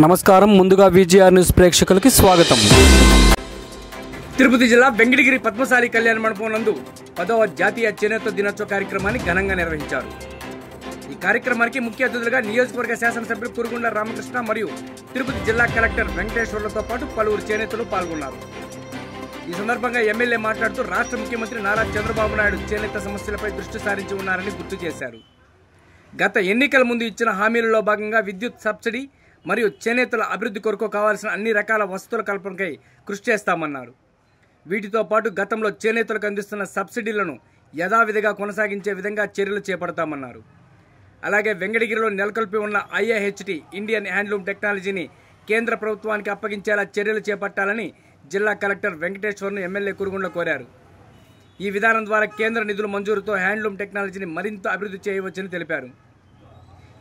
నమస్కారం. ముందుగా VGR news ప్రేక్షకులకి స్వాగతం. తిరుపతి జిల్లా వెంకటగిరి పద్మశాలి కళ్యాణ మండపం నందు 10వ జాతీయ చేనేత దినోత్సవ కార్యక్రమాన్ని ఘనంగా నిర్వహించారు. ఈ కార్యక్రమానికి ముఖ్య అతిథులుగా నియోజకవర్గ శాసనసభ్యులు కురుగుండ్ల రామకృష్ణ మరియు తిరుపతి జిల్లా కలెక్టర్ వెంకటేశ్వర్లతో పాటు పలువురు చేనేతలు పాల్గొన్నారు. ఈ సందర్భంగా ఎమ్మెల్యే మాట్లాడుతూ రాష్ట్ర ముఖ్యమంత్రి నారా చంద్రబాబు నాయుడు చేనేత సమస్యలపై దృష్టి సారించి ఉన్నారని గుర్తు చేశారు. గత ఎన్నికల ముందు ఇచ్చిన హామీలలో భాగంగా విద్యుత్ సబ్సిడీ మరియు చేనేతల అభివృద్ధి కొరకు కావాల్సిన అన్ని రకాల వసతుల కల్పనకై కృషి చేస్తామన్నారు. వీటితో పాటు గతంలో చేనేతలకు అందిస్తున్న సబ్సిడీలను యథావిధిగా కొనసాగించే విధంగా చర్యలు చేపడతామన్నారు. అలాగే వెంకటగిరిలో నెలకొల్పి ఉన్న IIHT ఇండియన్ హ్యాండ్లూమ్ టెక్నాలజీని కేంద్ర ప్రభుత్వానికి అప్పగించేలా చర్యలు చేపట్టాలని జిల్లా కలెక్టర్ వెంకటేశ్వర్ను ఎమ్మెల్యే కురుగుండ్ల కోరారు. ఈ విధానం ద్వారా కేంద్ర నిధుల మంజూరుతో హ్యాండ్లూమ్ టెక్నాలజీని మరింత అభివృద్ధి చేయవచ్చని తెలిపారు.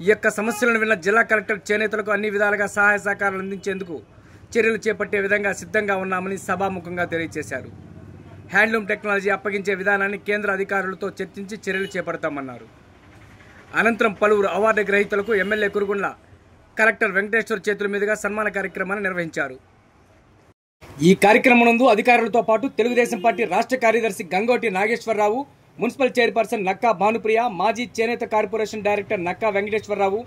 ఈ యొక్క సమస్యలను విన్న జిల్లా కలెక్టర్ చేనేతలకు అన్ని విధాలుగా సహాయ సహకారాలు అందించేందుకు చర్యలు చేపట్టే విధంగా సిద్ధంగా ఉన్నామని సభాముఖంగా తెలియజేశారు. హ్యాండ్లూమ్ టెక్నాలజీ అప్పగించే విధానాన్ని కేంద్ర అధికారులతో చర్చించి చర్యలు చేపడతామన్నారు. అనంతరం పలువురు అవార్డు గ్రహీతలకు ఎమ్మెల్యే కురుగుండ్ల కలెక్టర్ వెంకటేశ్వర్ చేతుల మీదుగా సన్మాన కార్యక్రమాన్ని నిర్వహించారు. ఈ కార్యక్రమం నందు అధికారులతో పాటు తెలుగుదేశం పార్టీ రాష్ట్ర కార్యదర్శి గంగోటి నాగేశ్వరరావు, మున్సిపల్ చైర్పర్సన్ నక్కా భానుప్రియ, మాజీ చేనేత corporation director Nakka Venkateswararao,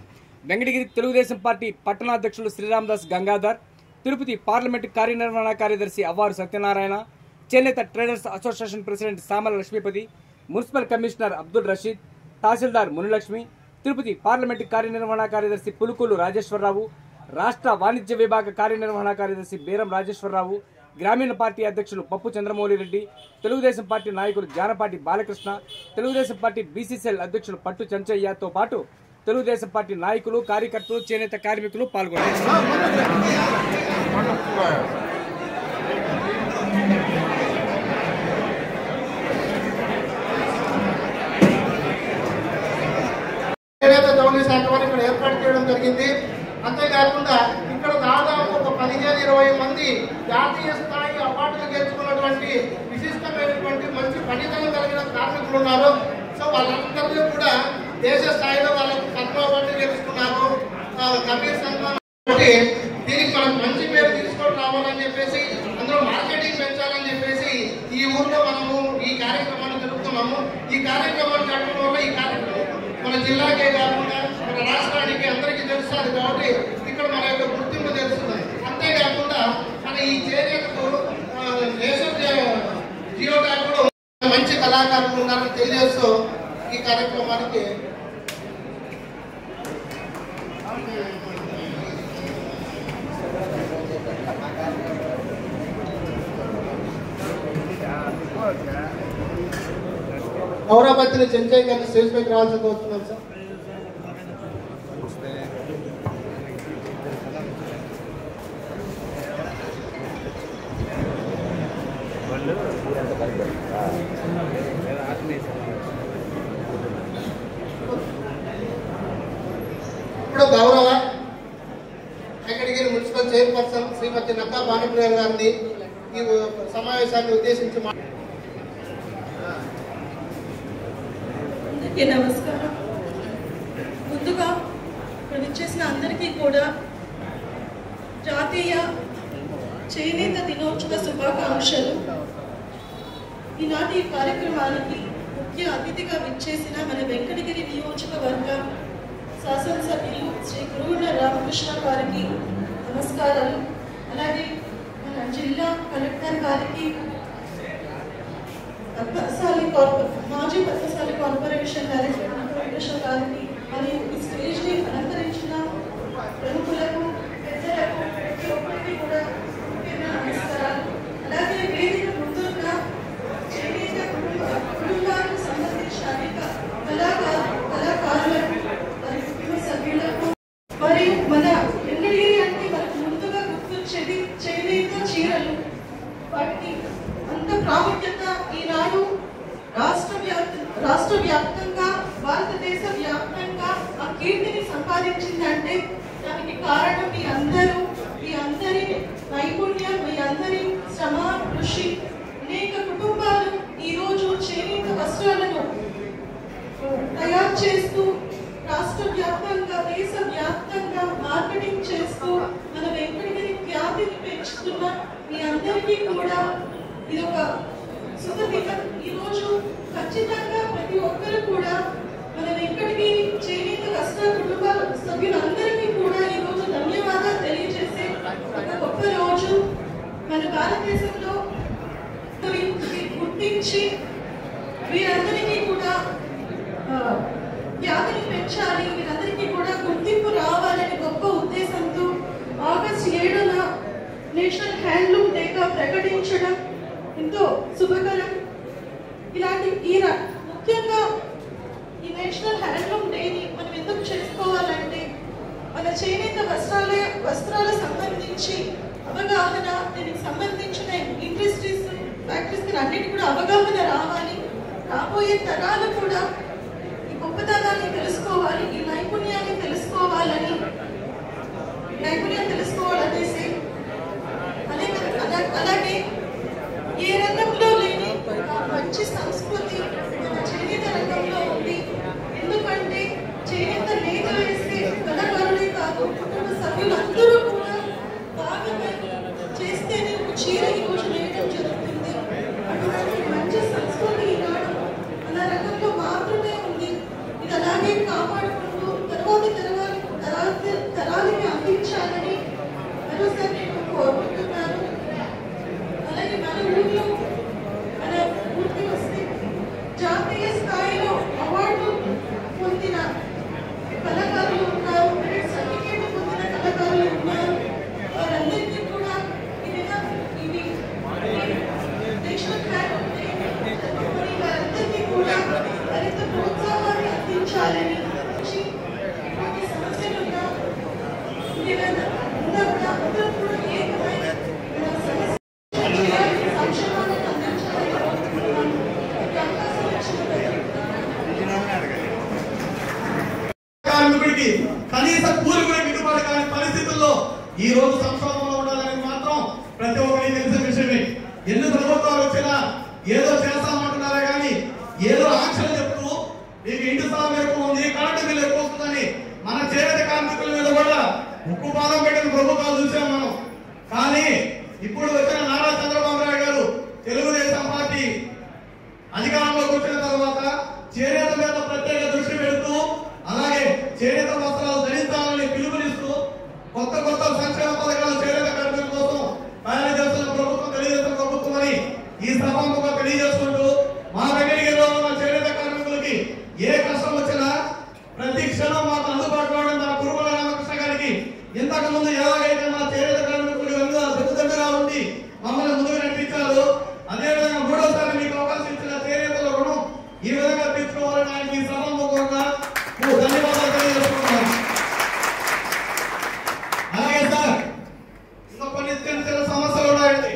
Venkatagiri Telugu Desam party పట్టణాధ్యక్షులు శ్రీరామదాస్ గంగాధర్, తిరుపతి పార్లమెంటు కార్యనిర్వహణ కార్యదర్శి అవ్వారు సత్యనారాయణ, చేనేత traders association president Samala Lakshmipathi, municipal commissioner Abdul Rasheed, tahsildar Munilakshmi, Tirupati parliament కార్యనిర్వహణ కార్యదర్శి పులుకూలు రాజేశ్వరరావు, రాష్ట్ర వాణిజ్య విభాగ కార్యనిర్వహణ కార్యదర్శి బీరం రాజేశ్వరరావు, గ్రామీణ పార్టీ అధ్యక్షులు పప్పు చంద్రమౌళిరెడ్డి, తెలుగుదేశం పార్టీ నాయకులు జానపాటి బాలకృష్ణ, తెలుగుదేశం పార్టీ BCCL అధ్యక్షులు పట్టు చెంచయ్యతో పాటు తెలుగుదేశం పార్టీ నాయకులు, కార్యకర్తలు, చేనేత కార్మికులు పాల్గొన్నారు. ఇక్కడ ఏర్పాటు చేయడం జరిగింది. అంతేకాకుండా ఇక్కడ దాదాపు ఒక 15-20 మంది జాతీయ స్థాయి అవార్డులు గెలుచుకున్నటువంటి విశిష్టమైనటువంటి మంచి పనితనం కలిగిన కార్మికులు ఉన్నారు. సో వాళ్ళందరూ కూడా దేశ స్థాయిలో వాళ్ళకు పద్మ అవార్డు గెలుచుకున్నారు. కబీర్ సన్మాన్ దీనికి మనకు మంచి పేరు తీసుకొని రావాలని చెప్పేసి, అందులో మార్కెటింగ్ పెంచాలని చెప్పేసి ఈ ఊర్లో మనము ఈ కార్యక్రమాన్ని జరుపుతున్నాము. ఈ కార్యక్రమాన్ని జరపడం వల్ల ఈ కార్యక్రమం మన జిల్లాకే కాకుండా మన రాష్ట్రానికి అందరికీ తెలుస్తుంది కాబట్టి ఇక్కడ మన యొక్క గుర్తింపు తెలుస్తుంది. అంతేకాకుండా మన ఈ చేనేతకు జియో ట్యాగ్ కూడా మంచి కళాకారులు ఉన్నారని తెలియజేస్తూ ఈ కార్యక్రమానికి పౌరాపత్రిని చెంచయ్య గారిని స్టేజ్ పైకి రావాల్సి కోరుతున్నాం సార్. ఇప్పుడు గౌరవ వెంకటగిరి మున్సిపల్ చైర్పర్సన్ శ్రీమతి నక్కా భానుప్రియ గారిని ఈ సమావేశాన్ని ఉద్దేశించి నమస్కారం. ముందుగా ఇక్కడ ఇచ్చేసిన అందరికీ కూడా జాతీయ చేనేత దినోత్సవ శుభాకాంక్షలు. ఈనాటి కార్యక్రమానికి ముఖ్య అతిథిగా విచ్చేసిన మన వెంకటగిరి నియోజకవర్గ శాసనసభ్యులు శ్రీ కురుగుండ్ల రామకృష్ణ గారికి నమస్కారాలు. అలాగే మన జిల్లా కలెక్టర్ గారికి, మాజీ పద్మశాలి కార్పొరేషన్ డైరెక్టర్ వెంకటేశ్వర గారికి మరియు ఈ స్టేజ్ని అలంకరించిన ప్రముఖులకు, పెద్దలకు, ప్రతి ఒక్కరికి కూడా ముఖ్యంగా నమస్కారాలు. అలాగే వేదిక ముందుగా చేనేత కుటుంబాలకు సంబంధించిన అనేక కళాకారులకు మరియు కుటుంబ సభ్యులకు మరియు మన వెంకటగిరి అంటే మనకు ముందుగా గుర్తొచ్చేది చేనేత చీరలు. వాటికి అంత ప్రాముఖ్యత ఈనాడు రాష్ట్ర వ్యాప్తంగా, భారతదేశ వ్యాప్తంగా ఆ కీర్తిని సంపాదించిందంటే దానికి కారణం మీ అందరి నైపుణ్యం, మీ అందరి శ్రమ, కృషి. అనేక కుటుంబాలు ఈరోజు చేనేత వస్త్రాలను తయారు చేస్తూ రాష్ట్ర వ్యాప్తంగా, దేశ వ్యాప్తంగా మార్కెటింగ్ చేస్తూ మన వెంకటగిరి ఖ్యాతిని పెంచుతున్న మీ అందరికీ కూడా ఇది ఒక శుభదినం. ఈరోజు ఖచ్చితంగా ప్రతి ఒక్కరు కూడా మన వెంకటగిరి చేనేత వస్త్ర కుటుంబ సభ్యులందరికీ కూడా ఈరోజు ధన్యవాదాలు తెలియజేసే ఒక గొప్ప రోజు. మన భారతదేశంలో గుర్తించి వీరందరికీ కూడా ఖ్యాతిని పెంచాలి, వీరందరికీ కూడా గుర్తింపు రావాలని గొప్ప ఉద్దేశంతో ఆగస్టు 7న నేషనల్ హ్యాండ్లూమ్ డేగా ప్రకటించడం ఎంతో శుభకరం. ఇలాంటి ముఖ్యంగా ఈ నేషనల్ హ్యాండ్లూమ్ డేని మనం ఎందుకు చేసుకోవాలంటే మన చేనేత వస్త్రాలకు సంబంధించి అవగాహన, దీనికి సంబంధించిన ఇండస్ట్రీస్ ఫ్యాక్టరీస్ అన్నిటి కూడా అవగాహన రావాలి. రాబోయే తరాలు కూడా ఈ గొప్పతనాన్ని తెలుసుకోవాలి, ఈ నైపుణ్యాన్ని తెలుసుకోవాలనేసి అలాగే ఏ రంగంలో లేని మంచి సంస్కృతి మన చేనేత రంగంలో ఉంది. ఎందుకంటే చేనేత నేత వేస్తే కళాకారులే కాదు, కుటుంబ సభ్యులందరూ కూడా బాగా చేస్తేనే ఒక చీర ఈరోజు నేయడం జరుగుతుంది. అటువంటి మంచి సంస్కృతి ఈనాడు మన రంగంలో మాత్రమే ఉంది. ఇది అలాగే కాపాడుకుంటూ తరాలకి అందించాలని మరోసారి నేను కోరుకుంటున్నాను. అలాగే మన ఊరికి వస్తే జాతీయ స్థాయిలో అవార్డు పొందిన కళాకారులు ఉన్నారు, సర్టిఫికేట్ పొందిన కళాకారులు ఉన్నారు. వారందరికీ కూడా ఇవి నేషనల్ హ్యాండ్లూమ్ డే వారందరికీ కూడా మరింత ప్రోత్సాహాన్ని అందించాలని, ఎటువంటి సమస్యలు ఉన్నా కూడా అందరూ కూడా ఏకమైన సంక్షేమాన్ని అందించాలని కార్మికుడికి కనీస కూలి కూడా గిట్టుబాటు కాని పరిస్థితుల్లో ఈ రోజు సంక్షోభంలో ఉండాలని మాత్రం ప్రతి ఒక్కరికి తెలిసిన విషయమే. ఎన్ని ప్రభుత్వాలు వచ్చినా ఏదో చేస్తామంటున్నారా కానీ ఏదో ఆంక్షలు చెప్తూ మీకు ఇంటి స్థలం ఎక్కువ ఉంది, కరెంటు బిల్లు ఎక్కువ వస్తుందని మన చేనేత కార్మికుల మీద కూడా ఉక్కు పాదం పెట్టిన ప్రభుత్వాలు చూసాం మనం. కానీ ఇప్పుడు వచ్చిన నారా చంద్రబాబు నాయుడు గారు తెలుగుదేశం పార్టీ అధికారంలోకి వచ్చిన తర్వాత చేనేత మీద ప్రత్యేక దృష్టి పెడుతూ అలాగే చేనేత వస్త్రాలు ధరించాలని పిలుపునిస్తూ కొత్త సంక్షేమ పథకాలు చేనేత కార్మికుల కోసం తయారు చేస్తున్న ప్రభుత్వం తెలుగుదేశం ప్రభుత్వం అని ఈ సభాముఖంగా తెలియజేసుకుంటూ మా వెంకటగిరిలో ఉన్న చేనేత కార్మికులకి ఏ కష్టం వచ్చినా ప్రతి క్షణం మాకు అందుబాటులో ఉన్న మన కురుమల రామకృష్ణ గారికి ఇంతకు ముందు ఎలాగైతే మా చేనేత కార్మికులు పెద్దగా ఉండి మమ్మల్ని ముందుకు నడిపించారు, అదేవిధంగా మూడోసారి మీకు అవకాశం ఇచ్చిన చేనేతల రుణం ఈ విధంగా తీసుకోవాలని ఆయనకి ఈ సభాముఖంగా ధన్యవాదాలు తెలియజేసుకుంటున్నాను. అలాగే సార్ ఇంకా కొన్ని చిన్న సమస్యలు ఉన్నాయండి.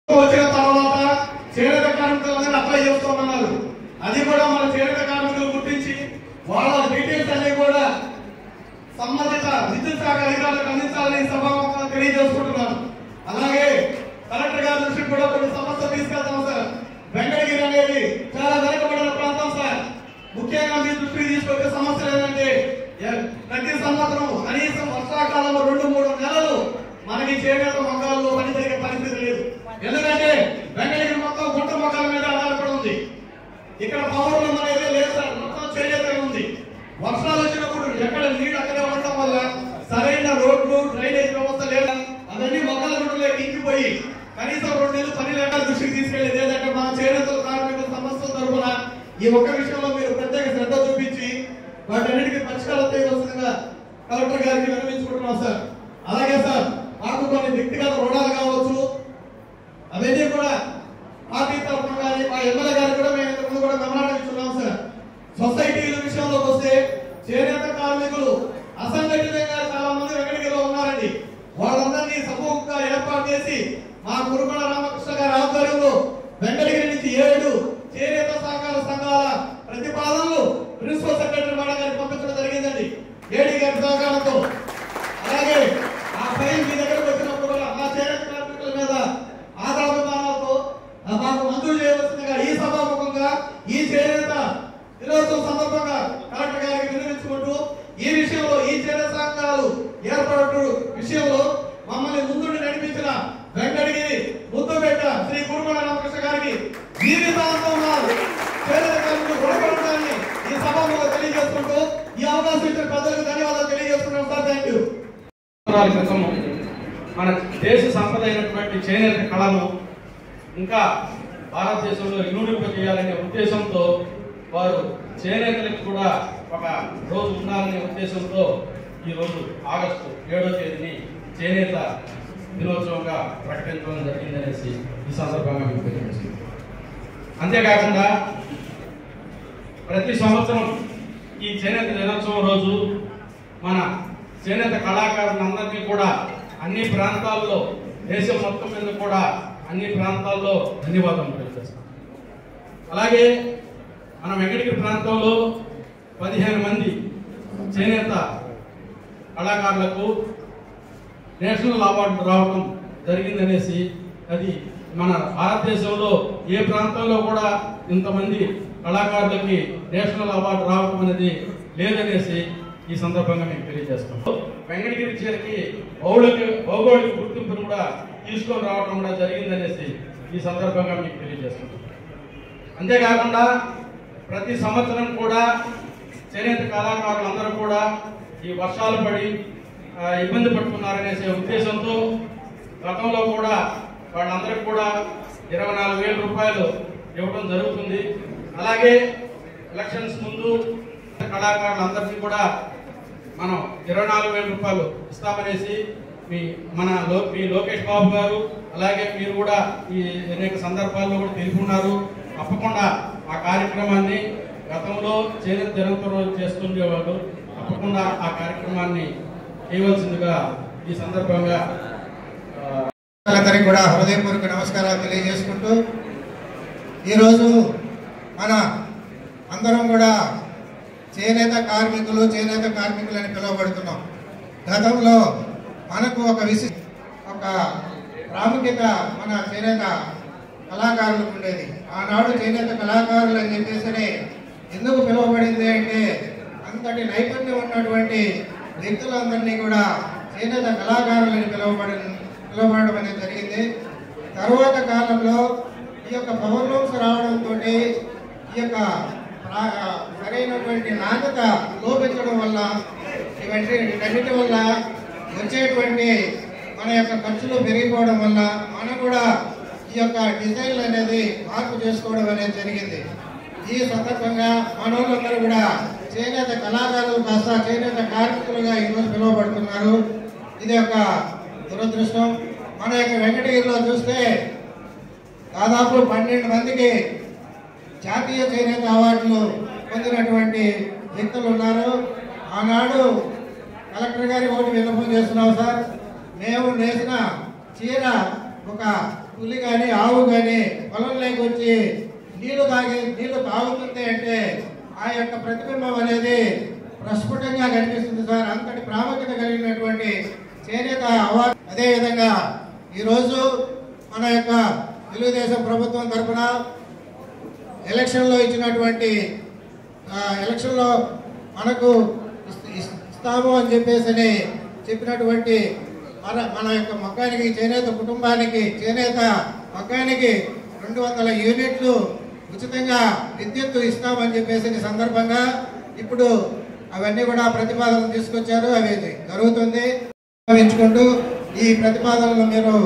వచ్చిన తర్వాత చేనేత కార్మికులందరూ అప్లై చేసుకోమన్నారు. అది కూడా మన చేనేత కార్మికులు గుర్తించి వాళ్ళ డీటెయిల్స్ అన్ని కూడా సంబంధిత విద్యుత్ శాఖ అధికారులకు అందించాలని సభాముఖంగా తెలియజేసుకుంటున్నాను. అలాగే కలెక్టర్ గారి దృష్టికి కూడా కొన్ని సమస్యలు తీసుకెళ్తాం సార్. వెంకటగిరి అనేది చాలా వెనుకబడిన ప్రాంతం సార్. ముఖ్యంగా మీ దృష్టికి తీసుకొచ్చే సమస్యలు ఏంటంటే ప్రతి సంవత్సరం కనీసం వర్షాకాలంలో 2-3 నెలలు మనకి చేనేత మొక్కల్లో పని జరిగే పరిస్థితి లేదు. ఎందుకంటే వెంకటగిరి మొత్తం గుంట మొక్కల మీద ఆధారపడి ఉంది. ఇక్కడ పౌరులు అనేది లేదు సార్, మొత్తం చేనేత ఉంది. వర్షాలు వచ్చినప్పుడు ఎక్కడ నీళ్ళు అక్కడే ఉండటం వల్ల సరైన రోడ్లు డ్రైనేజ్ వ్యవస్థ లేదా అవన్నీ మొక్కల గుంటలోకి ఇంకిపోయి కనీసం 2 నెలలు పని లేక దృష్టికి తీసుకెళ్లేదు. ఏంటంటే మన చేనేత కార్మికుల సమస్యల తరఫున ఈ ఒక్క విషయంలో మీరు ప్రత్యేక శ్రద్ధ చూపించి వాటన్నిటికీ పరిష్కారం చేయవలసిందిగా కలెక్టర్ గారికి విన్నవించుకుంటున్నాం సార్. అలాగే సార్ మాకు కొన్ని వ్యక్తిగత రుణాలు కావచ్చు, అవన్నీ కూడా పార్టీ తరఫున కానీ మా ఎమ్మెల్యే గారికి కూడా మేము ఇంతకుముందు కూడా మెమరాండం ఇస్తున్నాం సార్. సొసైటీల విషయంలోకి వస్తే చేనేత కార్మికులు అసంఘటితంగా చాలా మంది వెంకటగిరిలో ఉన్నారండి. వాళ్ళందరినీ సమూహంగా ఏర్పాటు చేసి మా కురుమల రామకృష్ణ గారి ఆధ్వర్యంలో వెంకటగిరి నుంచి 7 చేనేత సహకార సంఘాల ప్రతిపాదనలు ప్రిన్సిపల్ సెక్రటరీ మేడం గారికి పంపించడం జరిగిందండి ఏడీ గారి సహకారంతో. అలాగే ఆ ఫైల్ మీ దగ్గరకు వచ్చినప్పుడు కూడా మా చేనేత కార్మికుల మీద ఆధారాలతో మాకు మంజూరు చేయవలసిందిగా ఈ సభాముఖంగా ఈ చేనేత దినోత్సవం సందర్భంగా కలెక్టర్ గారికి విన్నవించుకుంటూ ఈ విషయంలో ఆనందంగా ఉన్నారు. చేనేత కార్మికులు రుణపడటాన్ని ఈ సభలో తెలియజేసుకుంటూ ఈ అవకాశం ఇచ్చిన ప్రజలకు ధన్యవాదాలు తెలియజేస్తున్నాం సార్. Thank you. క్రితము మన దేశ సంపద అయినటువంటి చేనేత కళను ఇంకా భారతదేశంలో ఇనుడింప చేయాలనే ఉద్దేశంతో వారు చేనేతలకు కూడా ఒక రోజు ఉండాలనే ఉద్దేశంతో ఈరోజు ఆగస్టు 7వ తేదీని చేనేత దినోత్సవంగా ప్రకటించడం జరిగిందనేసి ఈ సందర్భంగా మీకు తెలియజేస్తుంది. అంతేకాకుండా ప్రతి సంవత్సరం ఈ చేనేత దినోత్సవం రోజు మన చేనేత కళాకారులందరినీ కూడా అన్ని ప్రాంతాల్లో దేశం మొత్తం మీద కూడా అన్ని ప్రాంతాల్లో ధన్యవాదాలు తెలియజేస్తాం. అలాగే మన వెంకటగిరి ప్రాంతంలో 15 మంది చేనేత కళాకారులకు నేషనల్ అవార్డు రావడం జరిగిందనేసి, అది మన భారతదేశంలో ఏ ప్రాంతంలో కూడా ఇంతమంది కళాకారులకి నేషనల్ అవార్డు రావడం అనేది లేదనేసి ఈ సందర్భంగా మీకు తెలియజేస్తాం. వెంకటగిరి చీరకి భౌగోళిక గుర్తింపును కూడా తీసుకొని రావడం కూడా జరిగిందనేసి ఈ సందర్భంగా మీకు తెలియజేస్తున్నాం. అంతేకాకుండా ప్రతి సంవత్సరం కూడా చేనేత కళాకారులందరూ కూడా ఈ వర్షాలు పడి ఇబ్బంది పడుతున్నారనేసే ఉద్దేశంతో గతంలో కూడా వాళ్ళందరికీ కూడా 24,000 రూపాయలు ఇవ్వడం జరుగుతుంది. అలాగే ఎలక్షన్స్ ముందు కళాకారులందరికీ కూడా మనం 24,000 రూపాయలు ఇస్తామనేసి మీ లోకేష్ బాబు గారు అలాగే మీరు కూడా ఈ అనేక సందర్భాల్లో కూడా తెలుపుకున్నారు. తప్పకుండా ఆ కార్యక్రమాన్ని గతంలో చేనేత దినోత్సవం చేస్తుండేవాళ్ళు, తప్పకుండా ఆ కార్యక్రమాన్ని చేయవలసిందిగా ఈ సందర్భంగా అందరికీ కూడా హృదయపూర్వక నమస్కారాలు తెలియజేసుకుంటూ ఈరోజు మన అందరం కూడా చేనేత కార్మికులు అని పిలువబడుతున్నాం. గతంలో మనకు ఒక ప్రాముఖ్యత మన చేనేత కళాకారులకు ఉండేది. ఆనాడు చేనేత కళాకారులు అని చెప్పేసి ఎందుకు పిలువబడింది అంటే అంతటి నైపుణ్యం ఉన్నటువంటి వ్యక్తులందరినీ కూడా చేనేత కళాకారులని పిలువబడడం అనేది జరిగింది. తరువాత కాలంలో ఈ యొక్క పవర్ లూమ్స్ రావడంతో ఈ యొక్క సరైనటువంటి నాణ్యత లోపించడం వల్ల వీటన్నిటి వల్ల వచ్చేటువంటి మన యొక్క ఖర్చులు పెరిగిపోవడం వల్ల మనం కూడా ఈ యొక్క డిజైన్ అనేది మార్పు చేసుకోవడం అనేది జరిగింది. ఈ సందర్భంగా మనోళ్ళందరూ కూడా చేనేత కళాకారులు కాస్త చేనేత కార్మికులుగా ఈరోజు పిలువబడుతున్నారు. ఇది ఒక దురదృష్టం. మన యొక్క వెంకటగిరిలో చూస్తే దాదాపు 12 మందికి జాతీయ చేనేత అవార్డులు పొందినటువంటి వ్యక్తులు ఉన్నారు. ఆనాడు కలెక్టర్ గారి ఒకటి విన్నపం చేస్తున్నాం సార్, మేము నేసిన చీర ఒక పులి కానీ ఆవు కానీ పొలంలోకి వచ్చి నీళ్లు తాగుతుంది అంటే ఆ యొక్క ప్రతిబింబం అనేది ప్రస్ఫుటంగా కనిపిస్తుంది సార్. అంతటి ప్రాముఖ్యత కలిగినటువంటి చేనేత అవార్డు. అదేవిధంగా ఈరోజు మన యొక్క తెలుగుదేశం ప్రభుత్వం తరఫున ఎలక్షన్లో ఇచ్చినటువంటి ఎలక్షన్లో మనకు ఇస్తాము అని చెప్పేసి చెప్పినటువంటి మన యొక్క మగ్గానికి చేనేత కుటుంబానికి చేనేత మగ్గానికి 200 యూనిట్లు ఉచితంగా విద్యుత్తు ఇస్తామని చెప్పేసి సందర్భంగా ఇప్పుడు అవన్నీ కూడా ప్రతిపాదనలు తీసుకొచ్చారు. అవి జరుగుతుంది. ఎంచుకుంటూ ఈ ప్రతిపాదనలు మీరు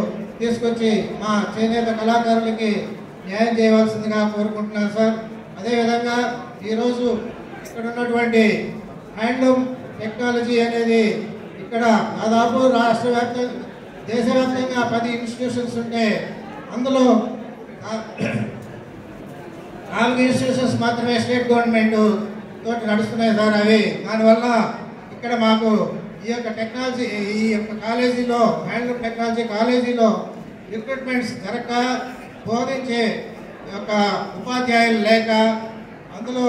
తీసుకొచ్చి మా చేనేత కళాకారులకి న్యాయం చేయవలసిందిగా కోరుకుంటున్నాను సార్. అదేవిధంగా ఈరోజు ఇక్కడ ఉన్నటువంటి హ్యాండ్లూమ్ టెక్నాలజీ అనేది ఇక్కడ దాదాపు దేశవ్యాప్తంగా 10 ఇన్స్టిట్యూషన్స్ ఉంటే అందులో 4 ఇన్స్టిట్యూషన్స్ మాత్రమే స్టేట్ గవర్నమెంట్ తోటి నడుస్తున్నాయి సార్. అవి దానివల్ల ఇక్కడ మాకు ఈ యొక్క టెక్నాలజీ ఈ యొక్క కాలేజీలో హ్యాండ్లూమ్ టెక్నాలజీ కాలేజీలో రిక్రూట్మెంట్స్ జరగక బోధించే యొక్క ఉపాధ్యాయులు లేక అందులో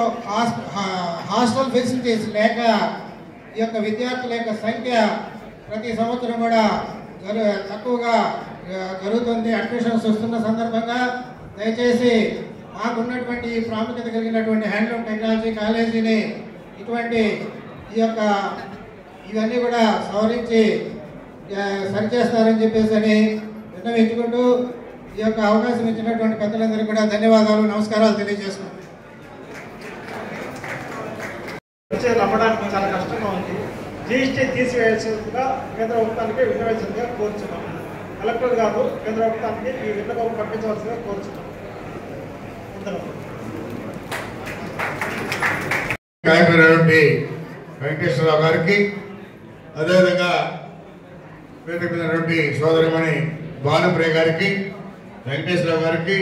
హాస్టల్ ఫెసిలిటీస్ లేక ఈ యొక్క విద్యార్థుల యొక్క సంఖ్య ప్రతి సంవత్సరం కూడా తక్కువగా జరుగుతుంది. అడ్మిషన్స్ వస్తున్న సందర్భంగా దయచేసి మాకున్నటువంటి ప్రాముఖ్యత కలిగినటువంటి హ్యాండ్లూమ్ టెక్నాలజీ కాలేజీని ఇటువంటి ఈ యొక్క ఇవన్నీ కూడా సవరించి సరిచేస్తారని చెప్పేసి విన్నవించుకుంటూ ఈ యొక్క అవకాశం ఇచ్చినటువంటి పెద్దలందరికీ కూడా ధన్యవాదాలు, నమస్కారాలు తెలియజేస్తున్నాను. వచ్చే నమ్మడానికి చాలా కష్టంగా ఉంది. జీఎస్టీ తీసివేయాల్సిందిగా కేంద్ర ప్రభుత్వానికి విన్నవించాల్సిందిగా కోరుచున్నాం. కలెక్టర్ గారు కేంద్ర ప్రభుత్వానికి ఈ విన్నపం పంపించవలసిందిగా కోరుచున్నాం. కలెక్టర్ వెంకటేశ్వరరావు గారికి, అదేవిధంగా వేదికైనటువంటి సోదరిమణి భానుప్రియ గారికి, వెంకటేశ్వరరావు గారికి,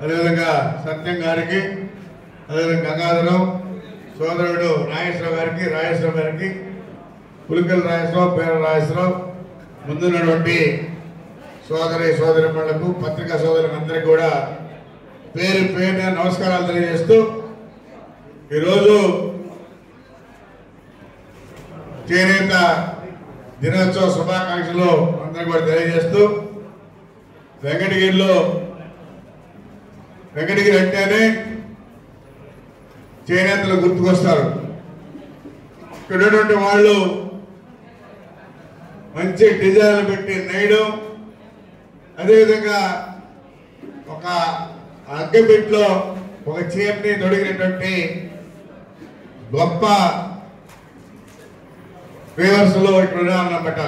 అదేవిధంగా సత్యం గారికి, అదేవిధంగా గంగాధరం సోదరుడు రాజేశ్వరరావు గారికి, పులికల రాజేశ్వరరావు, పేర రాజేశ్వరరావు, ముందున్నటువంటి సోదరిమణులకు, పత్రికా సోదరులందరికీ కూడా పేరు పేరున నమస్కారాలు తెలియజేస్తూ ఈరోజు చేనేత దినోత్సవ శుభాకాంక్షలు అందరికీ కూడా తెలియజేస్తూ, వెంకటగిరి అంటేనే చేనేతలు గుర్తుకొస్తారు. ఇక్కడ ఉన్నటువంటి వాళ్ళు మంచి డిజైన్లు పెట్టి నేయడం, అదేవిధంగా ఒక అగ్గపెట్లో ఒక చీరని తొడిగినటువంటి గొప్ప వేవర్స్లో ఇక్కడ ఉన్నారన్నమాట.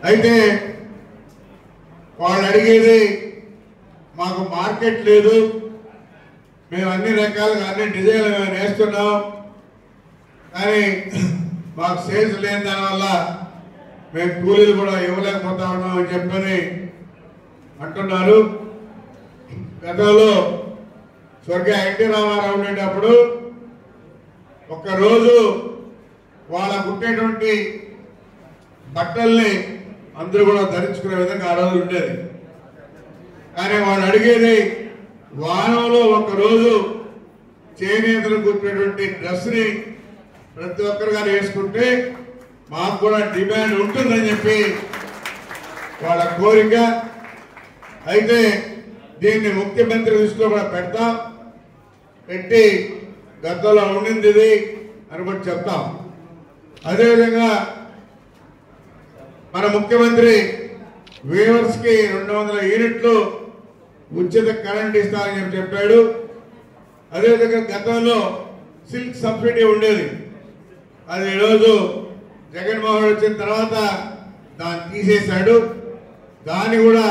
అయితే వాళ్ళు అడిగేది, మాకు మార్కెట్ లేదు, మేము అన్ని రకాలుగా అన్ని డిజైన్లు మేము వేస్తున్నాం, కానీ మాకు సేల్స్ లేని దానివల్ల మేము కూలీలు కూడా ఇవ్వలేకపోతా ఉన్నాం అని చెప్పని అంటున్నారు. గతంలో స్వర్గీయ ఎన్టీ రామారావు ఉండేటప్పుడు ఒక్కరోజు వాళ్ళ కుట్టేటువంటి బట్టల్ని అందరూ కూడా ధరించుకునే విధంగా ఆ రోజు ఉండేది. కానీ వాళ్ళు అడిగేది, వారంలో ఒకరోజు చేనేతలు కుట్టేటువంటి డ్రెస్ని ప్రతి ఒక్కరు గారు వేసుకుంటే మాకు కూడా డిమాండ్ ఉంటుందని చెప్పి వాళ్ళ కోరిక. అయితే దీన్ని ముఖ్యమంత్రి దృష్టిలో కూడా పెట్టి గతంలో ఉండింది ఇది అని కూడా చెప్తాం. అదేవిధంగా మన ముఖ్యమంత్రి వీవర్స్కి 200 యూనిట్లు ఉచిత కరెంట్ ఇస్తామని చెప్పాడు. అదేవిధంగా గతంలో సిల్క్ సబ్సిడీ ఉండేది, అది ఈరోజు జగన్మోహన్ వచ్చిన తర్వాత దాన్ని తీసేశాడు. దాన్ని కూడా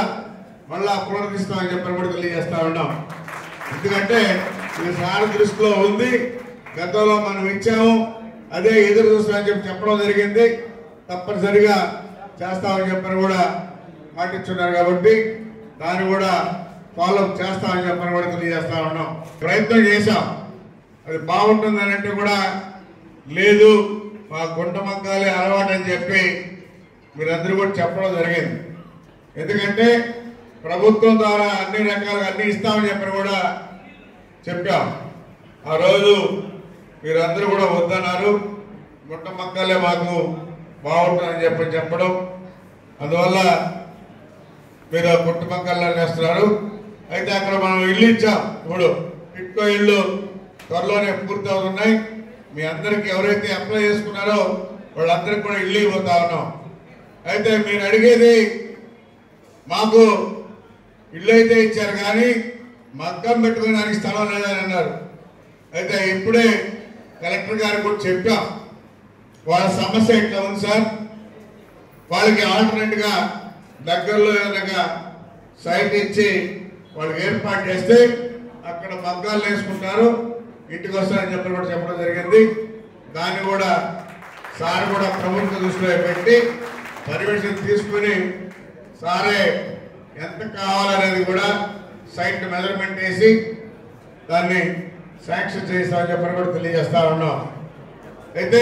మళ్ళా పునరుద్ధరిస్తామని చెప్పని కూడా తెలియజేస్తా ఉన్నాం. ఎందుకంటే ఇది సార్ దృష్టిలో ఉంది, గతంలో మనం ఇచ్చాము, అదే ఎదురు చూస్తామని చెప్పడం జరిగింది. తప్పనిసరిగా చేస్తామని చెప్పని కూడా మాటిస్తున్నారు కాబట్టి దాన్ని కూడా ఫాలోఅప్ చేస్తామని చెప్పని కూడా తెలియజేస్తా ఉన్నాం. ప్రయత్నం చేశాం, అది బాగుంటుందని అంటే కూడా లేదు, మా గుంట మగ్గాలే అలవాటు అని చెప్పి మీరందరూ కూడా చెప్పడం జరిగింది. ఎందుకంటే ప్రభుత్వం ద్వారా అన్ని రకాలుగా అన్ని ఇస్తామని చెప్పని కూడా చెప్పాం. ఆ రోజు మీరందరూ కూడా వద్దన్నారు, గుంట మగ్గాలే మాకు బాగుంటుందని చెప్పడం, అందువల్ల మీరు గుంట మగ్గాల్లో వేస్తున్నారు. అయితే అక్కడ మనం ఇల్లు ఇచ్చాం, ఇప్పుడు టిట్కో ఇల్లు త్వరలోనే పూర్తి అవుతున్నాయి. మీ అందరికి ఎవరైతే అప్లై చేసుకున్నారో వాళ్ళందరికీ కూడా ఇల్లు ఇవ్వతా ఉన్నాం. అయితే మీరు అడిగేది, మాకు ఇల్లు అయితే ఇచ్చారు కానీ మగ్గం పెట్టుకోవడానికి స్థలం లేదని అన్నారు. అయితే ఇప్పుడే కలెక్టర్ గారికి కూడా చెప్పాం, వాళ్ళ సమస్య ఇట్లా ఉంది సార్, వాళ్ళకి ఆల్టర్నేట్గా దగ్గరలో ఏదైనా సైట్ ఇచ్చి వాళ్ళకి ఏర్పాటు చేస్తే అక్కడ మగ్గాలు వేసుకుంటారు, ఇంటికి వస్తారని చెప్పడం జరిగింది. దాన్ని కూడా సార్ కూడా ప్రభుత్వ దృష్టిలో పెట్టి పర్మిషన్ తీసుకుని సారే ఎంత కావాలనేది కూడా సైట్ మెజర్మెంట్ వేసి దాన్ని శాంక్షన్ చేస్తామని చెప్పని కూడా తెలియజేస్తా ఉన్నాం. అయితే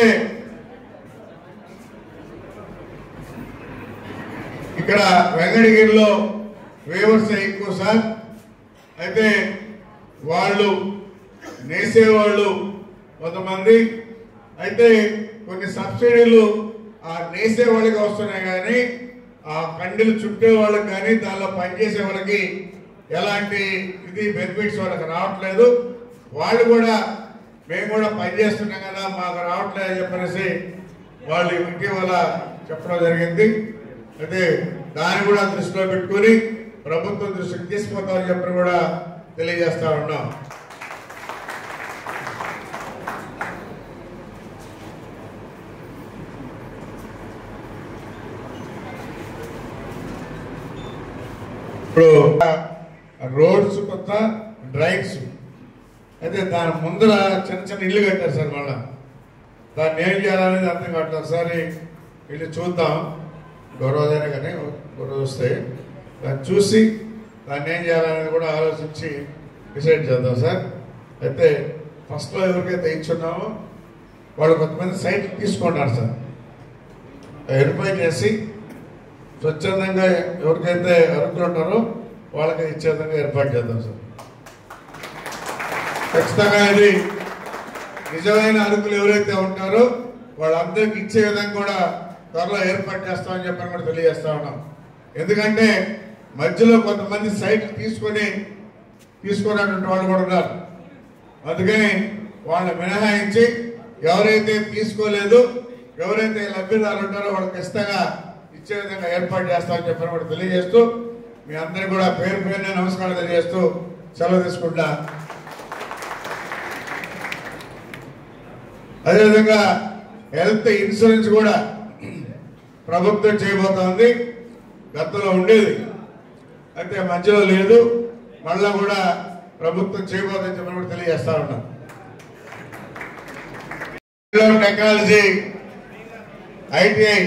ఇక్కడ వెంకటగిరిలో వేవర్స్ ఎక్కువ సార్. అయితే వాళ్ళు నేసేవాళ్ళు కొంతమంది, అయితే కొన్ని సబ్సిడీలు ఆ నేసే వాళ్ళకి వస్తున్నాయి కానీ ఆ కండీలు చుట్టే వాళ్ళకి కానీ దానిలో పనిచేసే వాళ్ళకి ఎలాంటి ఇది బెనిఫిట్స్ వాళ్ళకి రావట్లేదు. వాళ్ళు కూడా మేము కూడా పనిచేస్తున్నాం కదా మాకు రావట్లేదు అని చెప్పేసి వాళ్ళు ఇటీవల చెప్పడం జరిగింది. అయితే దాన్ని కూడా దృష్టిలో పెట్టుకొని ప్రభుత్వం దృష్టికి తీసుకుపోతామని చెప్పి కూడా తెలియజేస్తా ఉన్నాం. ఇప్పుడు రోడ్స్ కొత్త డ్రైన్స్ అయితే దాని ముందర చిన్న చిన్న ఇల్లు కట్టారు సార్. మళ్ళా దాన్ని ఏం చేయాలనేది అర్థం కావట్లేదు సార్. ఇల్లు చూద్దాం, గౌరవదానే కానీ గౌరవ వస్తాయి, దాన్ని చూసి దాన్ని ఏం చేయాలనేది కూడా ఆలోచించి డిసైడ్ చేద్దాం సార్. అయితే ఫస్ట్లో ఎవరికైతే ఇచ్చున్నామో వాళ్ళు కొంతమంది సైట్ తీసుకుంటారు సార్. వెరిఫై చేసి స్వచ్ఛందంగా ఎవరికైతే అర్హులు ఉంటారో వాళ్ళకి ఇచ్చే విధంగా ఏర్పాటు చేద్దాం సార్. ఖచ్చితంగా ఇది నిజమైన అర్హులు ఎవరైతే ఉంటారో వాళ్ళందరికీ ఇచ్చే విధంగా కూడా త్వరలో ఏర్పాటు చేస్తామని చెప్పని కూడా తెలియజేస్తా ఉన్నాం. ఎందుకంటే మధ్యలో కొంతమంది సైట్ తీసుకున్నటువంటి వాళ్ళు కూడా ఉన్నారు. అందుకని వాళ్ళని మినహాయించి ఎవరైతే తీసుకోలేదు, ఎవరైతే లబ్ధిదారులు ఉంటారో వాళ్ళకి ఖచ్చితంగా ఇచ్చే విధంగా ఏర్పాటు చేస్తామని చెప్పని కూడా తెలియజేస్తూ మీ అందరికీ కూడా పేరు పేరునే నమస్కారం తెలియజేస్తూ సెలవు తీసుకుంటా. అదేవిధంగా హెల్త్ ఇన్సూరెన్స్ కూడా ప్రభుత్వం చేయబోతోంది. గతంలో ఉండేది అయితే మధ్యలో లేదు, మళ్ళా కూడా ప్రభుత్వం చేయబోతుందని చెప్పని కూడా తెలియజేస్తా ఉన్నాం. టెక్నాలజీ, ITI,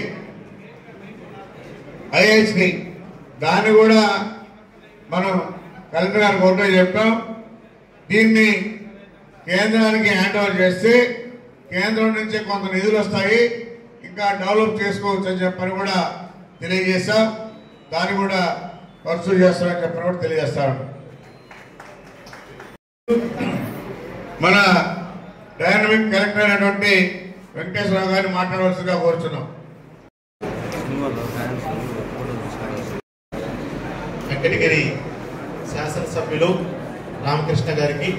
IHD దాన్ని కూడా మనం కలెక్టర్ గారికి ఒకటే చెప్పాం. దీన్ని కేంద్రానికి హ్యాండ్ ఓవర్ చేస్తే కేంద్రం నుంచి కొంత నిధులు వస్తాయి, ఇంకా డెవలప్ చేసుకోవచ్చు అని చెప్పని కూడా తెలియజేశాం. దాన్ని కూడా పర్సూ చేస్తామని చెప్పని కూడా తెలియజేస్తాం. మన డైనమిక్ కలెక్టర్ అయినటువంటి వెంకటేశ్వరరావు గారిని మాట్లాడవలసిందిగా కోరుతున్నాం. వెంకటగిరి శాసనసభ్యులు రామకృష్ణ గారికి,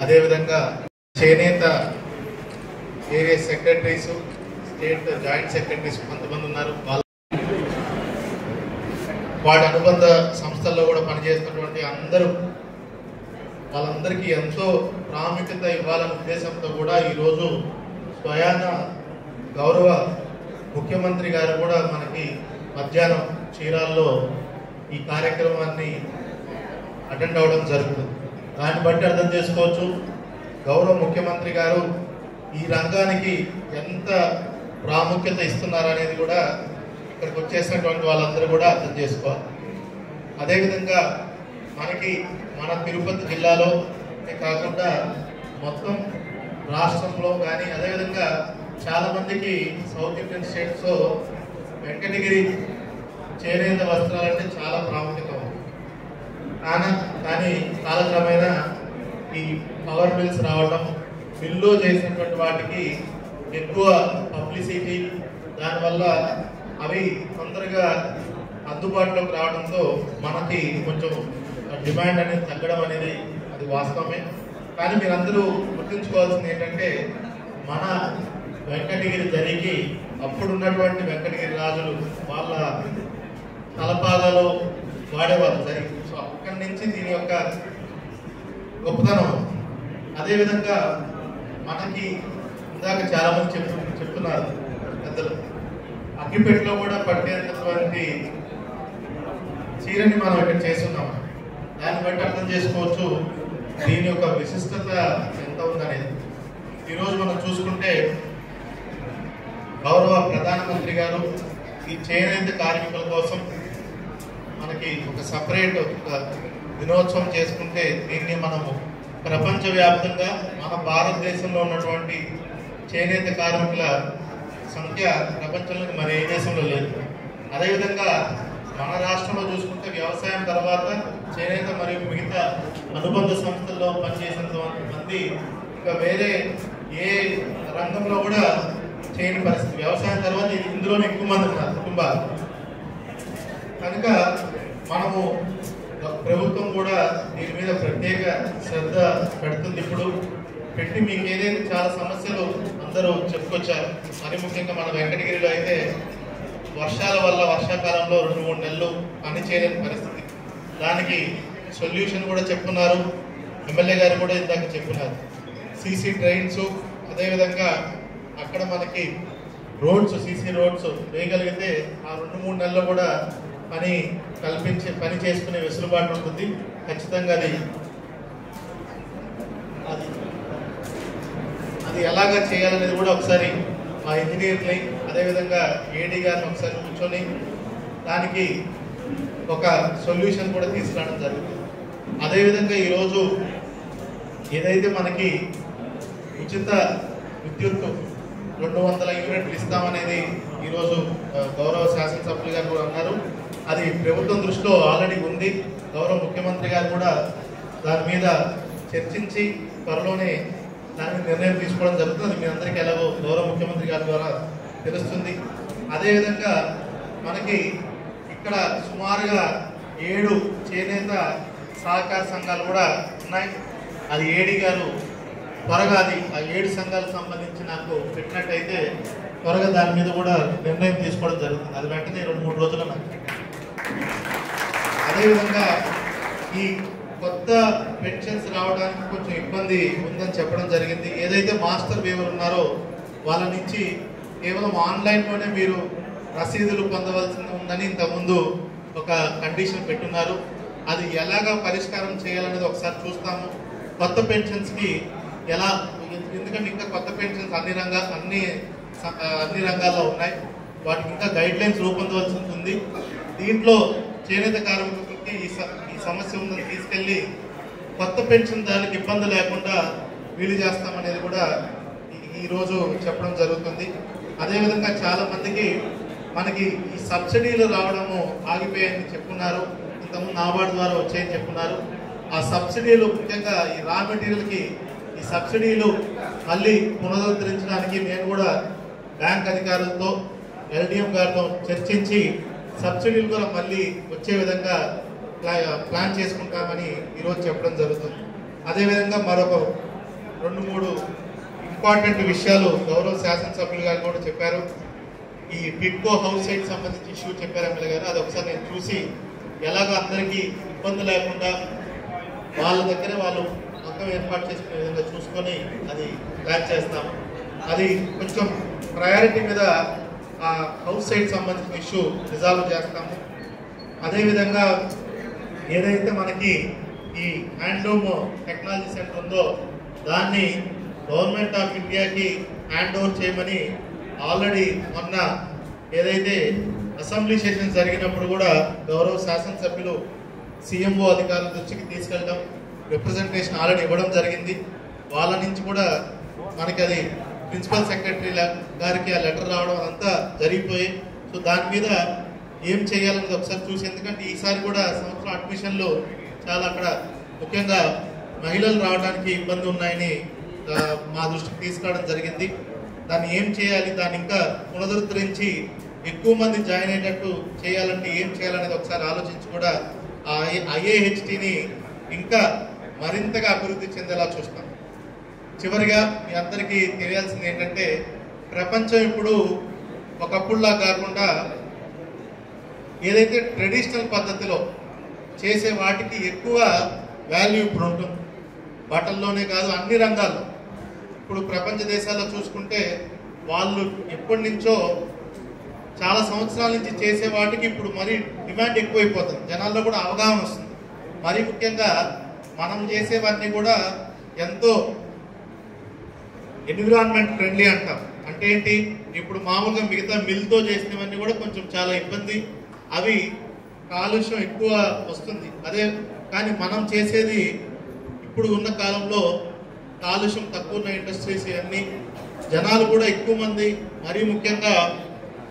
అదేవిధంగా చేనేత area secretaries, state joint secretaries కొంతమంది ఉన్నారు. వాటి అనుబంధ సంస్థల్లో కూడా పనిచేస్తున్నటువంటి వాళ్ళందరికీ ఎంతో ప్రాముఖ్యత ఇవ్వాలనే ఉద్దేశంతో కూడా ఈరోజు స్వయాన గౌరవ ముఖ్యమంత్రి గారు కూడా మనకి మధ్యాహ్నం చీరాల్లో ఈ కార్యక్రమాన్ని అటెండ్ అవ్వడం జరుగుతుంది. దాన్ని బట్టి అర్థం చేసుకోవచ్చు గౌరవ ముఖ్యమంత్రి గారు ఈ రంగానికి ఎంత ప్రాముఖ్యత ఇస్తున్నారనేది కూడా ఇక్కడికి వచ్చేసినటువంటి వాళ్ళందరూ కూడా అర్థం చేసుకోవాలి. అదేవిధంగా మన తిరుపతి జిల్లాలో కాకుండా మొత్తం రాష్ట్రంలో కానీ, అదేవిధంగా చాలా మందికి సౌత్ ఇండియన్ స్టేట్స్లో వెంకటగిరి చేనేత వస్త్రాలంటే చాలా ప్రాముఖ్యత ఉంది. కానీ కాలక్రమేణా ఈ పవర్ మిల్స్ రావడం, మిల్లో చేసినటువంటి వాటికి ఎక్కువ పబ్లిసిటీ, దానివల్ల అవి తొందరగా అందుబాటులోకి రావడంతో మనకి కొంచెం డిమాండ్ అనేది తగ్గడం అనేది అది వాస్తవమే. కానీ మీరందరూ గుర్తుంచుకోవాల్సింది ఏంటంటే మన వెంకటగిరి జరిగి అప్పుడున్నటువంటి వెంకటగిరి రాజులు వాళ్ళ తలపాలలో వాడేవాళ్ళు జరిగి. సో అక్కడి నుంచి దీని యొక్క గొప్పతనం. అదేవిధంగా మనకి ఇందాక చాలా మంది చెప్తున్నారు పెద్దలు, అగ్గిపెట్టెలో కూడా పట్టేటటువంటి చీరని మనం ఇక్కడ చేస్తున్నాం. దాన్ని బట్టి అర్థం చేసుకోవచ్చు దీని యొక్క విశిష్టత ఎంత ఉందనేది. ఈరోజు మనం చూసుకుంటే గౌరవ ప్రధానమంత్రి గారు ఈ చేనేత కార్మికుల కోసం మనకి ఒక సపరేట్ దినోత్సవం చేసుకుంటే దీన్ని మనము ప్రపంచవ్యాప్తంగా మన భారతదేశంలో ఉన్నటువంటి చేనేత కార్మికుల సంఖ్య ప్రపంచంలో మరి ఏ దేశంలో లేదు. అదేవిధంగా మన రాష్ట్రంలో చూసుకుంటే వ్యవసాయం తర్వాత చేనేత మరియు మిగతా అనుబంధ సంస్థల్లో పనిచేసినంత మంది ఇంకా వేరే ఏ రంగంలో కూడా చేయని పరిస్థితి. వ్యవసాయం తర్వాత ఇందులోనే ఎక్కువ మంది ఉన్నారు కుటుంబాలు. కనుక మనము ప్రభుత్వం కూడా దీని మీద ప్రత్యేక శ్రద్ధ పెడుతుంది. ఇప్పుడు పెట్టి మీకు ఏదైతే చాలా సమస్యలు అందరూ చెప్పుకొచ్చారు. మరి ముఖ్యంగా మన వెంకటగిరిలో అయితే వర్షాల వల్ల వర్షాకాలంలో 2-3 నెలలు పని చేయలేని పరిస్థితి. దానికి సొల్యూషన్ కూడా చెప్పున్నారు. ఎమ్మెల్యే గారు కూడా ఇందాక చెప్పున్నారు. సీసీ ట్రైన్స్, అదేవిధంగా అక్కడ మనకి రోడ్స్, సీసీ రోడ్స్ వేయగలిగితే ఆ 2-3 నెలల్లో కూడా పని చేసుకునే వెసులుబాటు ఉంటుంది. ఖచ్చితంగా అది ఎలాగా చేయాలనేది కూడా ఒకసారి మా ఇంజనీర్ని, అదేవిధంగా ఏడీ గారిని ఒకసారి కూర్చొని దానికి ఒక సొల్యూషన్ కూడా తీసుకురావడం జరుగుతుంది. అదేవిధంగా ఈరోజు ఏదైతే మనకి ఉచిత విద్యుత్ 200 యూనిట్లు ఇస్తామనేది ఈరోజు గౌరవ శాసనసభ్యులు గారు కూడా అన్నారు. అది ప్రభుత్వం దృష్టిలో ఆల్రెడీ ఉంది. గౌరవ ముఖ్యమంత్రి గారు కూడా దాని మీద చర్చించి త్వరలోనే దాని నిర్ణయం తీసుకోవడం జరుగుతుంది. మీ అందరికీ ఎలాగో గౌరవ ముఖ్యమంత్రి గారి ద్వారా తెలుస్తుంది. అదేవిధంగా మనకి ఇక్కడ సుమారుగా 7 చేనేత సహకార సంఘాలు కూడా ఉన్నాయి. అది ఏడీ గారు త్వరగా ఆ 7 సంఘాలకు సంబంధించి నాకు పెట్టినట్టయితే త్వరగా దాని మీద కూడా నిర్ణయం తీసుకోవడం జరుగుతుంది. అది వెంటనే 2-3 రోజుల్లో నాకు పెట్టాను. అదేవిధంగా ఈ కొత్త పెన్షన్స్ రావడానికి కొంచెం ఇబ్బంది ఉందని చెప్పడం జరిగింది. ఏదైతే మాస్టర్ వీవర్ ఉన్నారో వాళ్ళ నుంచి కేవలం ఆన్లైన్లోనే మీరు రసీదులు పొందవలసి ఉందని ఇంతకుముందు ఒక కండిషన్ పెట్టున్నారు. అది ఎలాగా పరిష్కారం చేయాలనేది ఒకసారి చూస్తాము. కొత్త పెన్షన్స్కి ఎలా, ఎందుకంటే ఇంకా కొత్త పెన్షన్స్ అన్ని రంగాల్లో ఉన్నాయి. వాటికి ఇంకా గైడ్ లైన్స్ రూపొందవలసి ఉంటుంది. దీంట్లో చేనేత కార్మికులకి ఈ సమస్య ఉందని తీసుకెళ్లి కొత్త పెన్షన్ దానికి ఇబ్బంది లేకుండా వీలు చేస్తామనేది కూడా ఈరోజు చెప్పడం జరుగుతుంది. అదేవిధంగా చాలా మందికి మనకి ఈ సబ్సిడీలు రావడము ఆగిపోయాయని చెప్పున్నారు. ఇంతకుముందు నాబార్డు ద్వారా వచ్చాయని చెప్పున్నారు. ఆ సబ్సిడీలు ముఖ్యంగా ఈ రా మెటీరియల్కి ఈ సబ్సిడీలు మళ్ళీ పునరుద్ధరించడానికి నేను కూడా బ్యాంక్ అధికారులతో, ఎల్డిఎం గారితో చర్చించి సబ్సిడీలు కూడా మళ్ళీ వచ్చే విధంగా ప్లాన్ చేసుకుంటామని ఈరోజు చెప్పడం జరుగుతుంది. అదేవిధంగా మరొక 2-3 ఇంపార్టెంట్ విషయాలు గౌరవ శాసనసభ్యులు గారు కూడా చెప్పారు. ఈ టిడ్కో హౌస్ సైట్ సంబంధించి ఇష్యూ చెప్పారు ఎమ్మెల్యే గారు. అది ఒకసారి నేను చూసి ఎలాగో అందరికీ ఇబ్బంది లేకుండా వాళ్ళ దగ్గర వాళ్ళు మొత్తం ఏర్పాటు చేసుకునే విధంగా చూసుకొని అది ప్లాన్ చేస్తాము. అది కొంచెం ప్రయారిటీ మీద ఆ హౌస్ సైట్ సంబంధించిన ఇష్యూ రిజాల్వ్ చేస్తాము. అదేవిధంగా ఏదైతే మనకి ఈ హ్యాండ్లూమ్ టెక్నాలజీ సెంటర్ ఉందో దాన్ని గవర్నమెంట్ ఆఫ్ ఇండియాకి హ్యాండ్ ఓవర్ చేయమని ఆల్రెడీ మొన్న ఏదైతే అసెంబ్లీ సెషన్ జరిగినప్పుడు కూడా గౌరవ శాసనసభ్యులు సీఎంఓ అధికారుల దృష్టికి తీసుకెళ్ళడం, రిప్రజెంటేషన్ ఆల్రెడీ ఇవ్వడం జరిగింది. వాళ్ళ నుంచి కూడా మనకి అది ప్రిన్సిపల్ సెక్రటరీ గారికి ఆ లెటర్ రావడం అంతా జరిగిపోయి, సో దాని మీద ఏం చేయాలనేది ఒకసారి చూసి, ఎందుకంటే ఈసారి కూడా సంవత్సరం అడ్మిషన్లు చాలా అక్కడ ముఖ్యంగా మహిళలు రావడానికి ఇబ్బంది ఉన్నాయని మా దృష్టికి తీసుకురావడం జరిగింది. దాన్ని ఏం చేయాలి, దాన్ని ఇంకా పునరుద్ధరించి ఎక్కువ మంది జాయిన్ అయ్యేటట్టు చేయాలంటే ఏం చేయాలనేది ఒకసారి ఆలోచించి కూడా ఆ ఐఏహెచ్టిని ఇంకా మరింతగా అభివృద్ధి చెందేలా చూస్తాం. చివరిగా మీ అందరికీ తెలియాల్సింది ఏంటంటే, ప్రపంచం ఇప్పుడు ఒకప్పుడులా కాకుండా ఏదైతే ట్రెడిషనల్ పద్ధతిలో చేసే వాటికి ఎక్కువ వాల్యూ ఇప్పుడు ఉంటుంది. బట్టల్లోనే కాదు, అన్ని రంగాల్లో. ఇప్పుడు ప్రపంచ దేశాల్లో చూసుకుంటే వాళ్ళు ఎప్పటి నుంచో చాలా సంవత్సరాల నుంచి చేసే వాటికి ఇప్పుడు మరీ డిమాండ్ ఎక్కువైపోతుంది. జనాల్లో కూడా అవగాహన వస్తుంది. మరీ ముఖ్యంగా మనం చేసేవన్నీ కూడా ఎంతో ఎన్విరాన్మెంట్ ఫ్రెండ్లీ అంటాం. అంటే ఏంటి, ఇప్పుడు మామూలుగా మిగతా మిల్తో చేసినవన్నీ కూడా కొంచెం చాలా ఇబ్బంది, అవి కాలుష్యం ఎక్కువ వస్తుంది. అదే కానీ మనం చేసేది ఇప్పుడు ఉన్న కాలంలో కాలుష్యం తక్కువ ఉన్న ఇండస్ట్రీస్ అన్నీ, జనాలు కూడా ఎక్కువ మంది, మరీ ముఖ్యంగా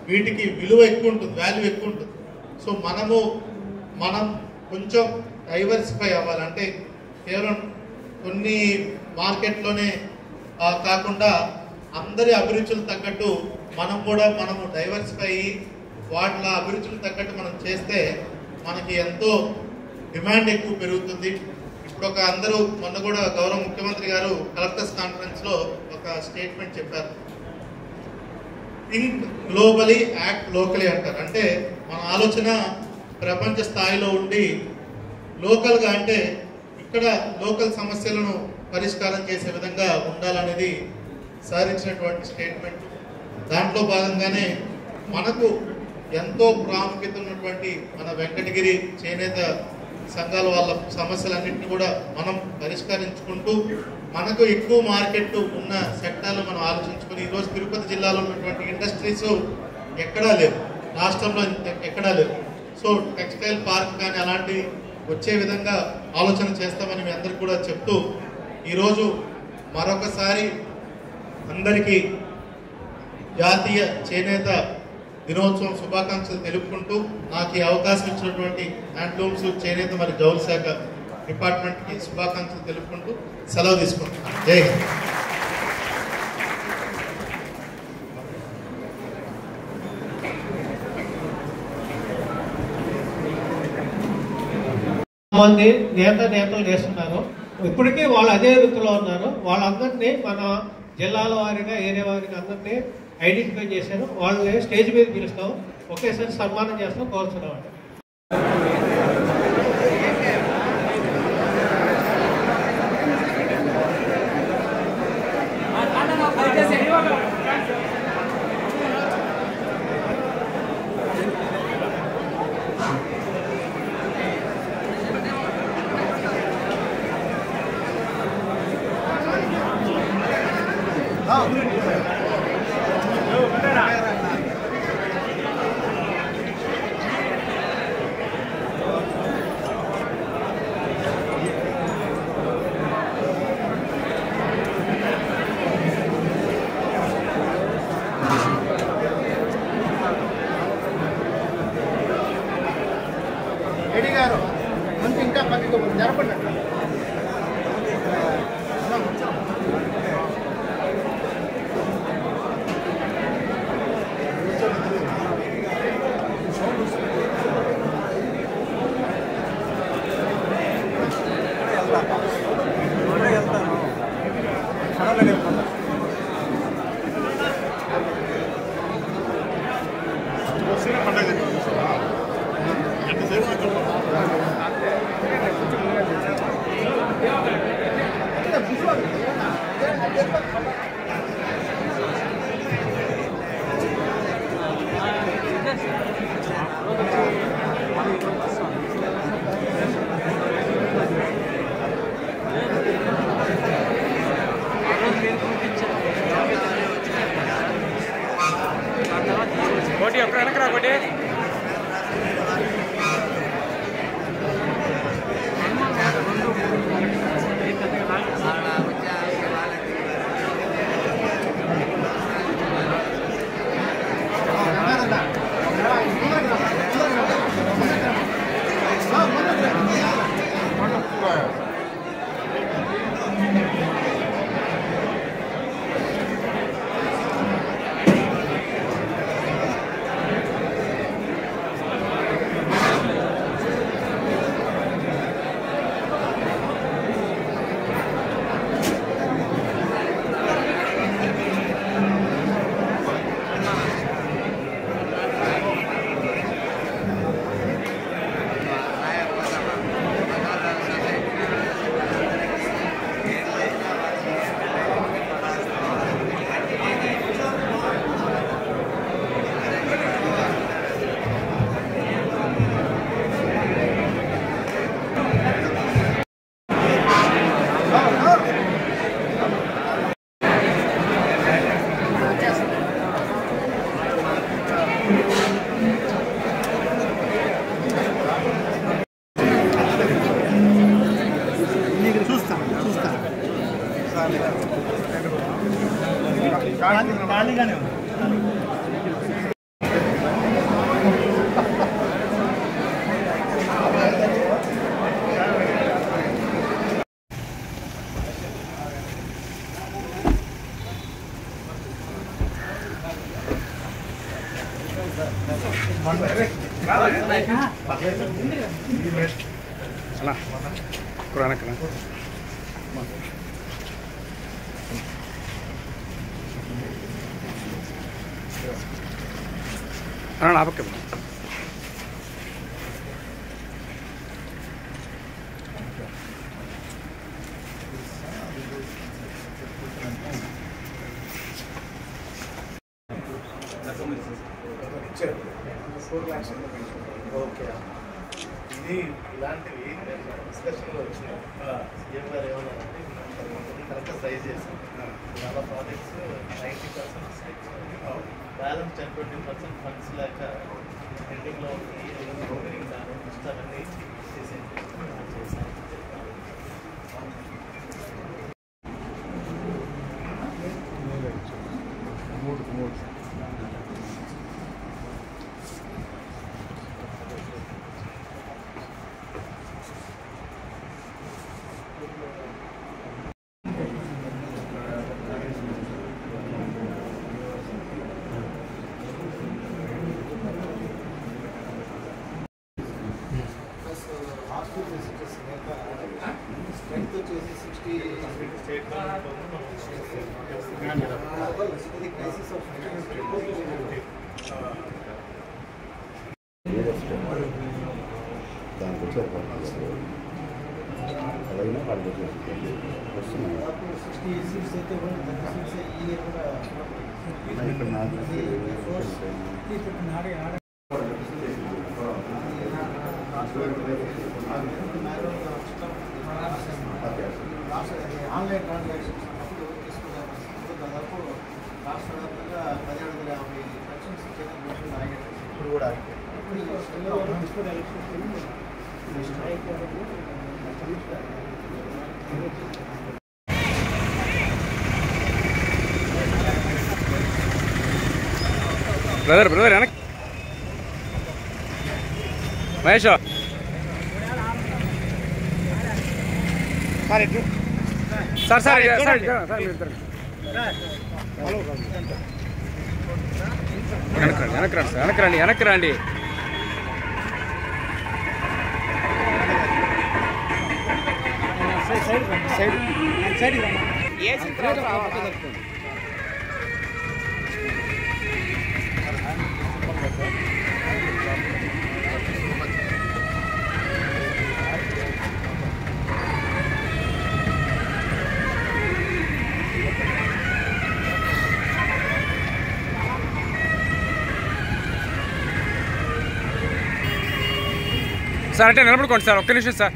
వీటికి విలువ ఎక్కువ ఉంటుంది, వాల్యూ ఎక్కువ ఉంటుంది. సో మనం కొంచెం డైవర్సిఫై అవ్వాలంటే కేవలం కొన్ని మార్కెట్లోనే కాకుండా అందరి అభిరుచులు తగ్గట్టు మనము డైవర్సిఫై అయ్యి వాటిలో అభిరుచులు తగ్గట్టు మనం చేస్తే మనకి ఎంతో డిమాండ్ ఎక్కువ పెరుగుతుంది. ఇప్పుడు అందరూ మొన్న కూడా గౌరవ ముఖ్యమంత్రి గారు కలెక్టర్స్ కాన్ఫరెన్స్లో ఒక స్టేట్మెంట్ చెప్పారు. థింక్ గ్లోబలీ, యాక్ట్ లోకలీ అంటారు. అంటే మన ఆలోచన ప్రపంచ స్థాయిలో ఉండి లోకల్గా అంటే ఇక్కడ లోకల్ సమస్యలను పరిష్కారం చేసే విధంగా ఉండాలనేది సాధించినటువంటి స్టేట్మెంట్. దాంట్లో భాగంగానే మనకు ఎంతో ప్రాముఖ్యత ఉన్నటువంటి మన వెంకటగిరి చేనేత సంఘాల వాళ్ళ సమస్యలన్నింటినీ కూడా మనం పరిష్కరించుకుంటూ మనకు ఎక్కువ మార్కెట్ ఉన్న సెక్టార్లు మనం ఆలోచించుకుని ఈరోజు తిరుపతి జిల్లాలో ఉన్నటువంటి ఇండస్ట్రీస్ ఎక్కడా లేవు, రాష్ట్రంలో ఎక్కడా లేవు. సో టెక్స్టైల్ పార్క్ కానీ అలాంటి వచ్చే విధంగా ఆలోచన చేస్తామని మీ అందరికీ కూడా చెప్తూ ఈరోజు మరొకసారి అందరికీ జాతీయ చేనేత దినోత్సవం శుభాకాంక్షలు తెలుపుకుంటూ నాకు ఈ అవకాశం ఇచ్చినటువంటి హ్యాండ్లూమ్స్ చేనేత మరి జౌళి శాఖ డిపార్ట్మెంట్కి శుభాకాంక్షలు తెలుపుకుంటూ సెలవు తీసుకుంటున్నాను. జై హింద్. మంది నేతలు చేస్తున్నారు. ఇప్పటికీ వాళ్ళు అదే వృత్తిలో ఉన్నారు. వాళ్ళందరినీ మన జిల్లాల వారిగా ఏరియా వారిగా అందరినీ ఐడెంటిఫై చేశారు. వాళ్ళని స్టేజ్ మీద పిలుస్తాం, ఒకేసారి సన్మానం చేస్తాం, కోరుతున్నాం. రెడ్డి గారు మంచి ఇంకా పద్ధతి జరపండి. కోటి ఎప్పుడు వెనకరా కోటి ఖాళీగానే ఉంది. అలా పురాణకనా ఆ పక్క ఓకే, ఇది ఇలాంటివి డిస్కషన్లో వచ్చినాయి. సీఎం గారు ఏమన్నారంటే కరెక్ట్గా సైజ్ చేశాం. చాలా ప్రాజెక్ట్స్ 90% మిస్టేక్స్, బ్యాలెన్స్ 10-20% ఫండ్స్ లేక పెండింగ్లో ఓపెనింగ్ దాని అవన్నీ చేసాను. స్ట్రెంగ్త్ వచ్చేసి 60 స్టేట్ ఇది క్రైసిస్ ఆఫ్ దానికి వచ్చే అలాగే వాళ్ళకి వస్తున్నాయి 60 సీట్స్ అయితే 30 సీట్స్ ఈ ఇయర్ కూడా ఇక్కడ నాకు ఆన్లైన్ ట్రాన్సాక్షన్స్ అప్పుడు తీసుకున్నారు. దాదాపు రాష్ట్ర వ్యాప్తంగా 1750 ఎలక్షన్స్ చేయడం ఆగేది. ఇప్పుడు కూడా బ్రదర్ వెనక్ మహేష్ సార్ వెనక్కి రండి. సార్ అంటే నిలబడుకోండి సార్, ఒక్క నిమిషం సార్.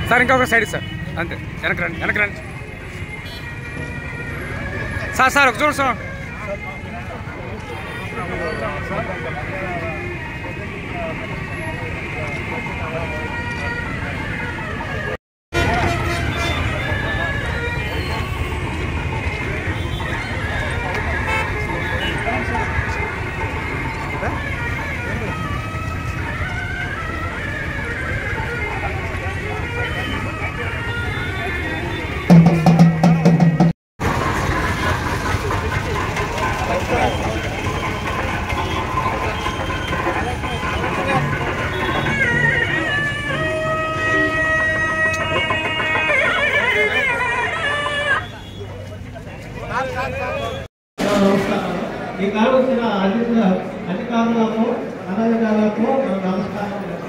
సార్ ఇంకొక సైడ్ సార్, అంతే. వెనక్కి రండి సార్ ఒక చూడు సార్. ఈ కాలం వచ్చిన అధికారులకు అనధికారులకు నమస్కారం.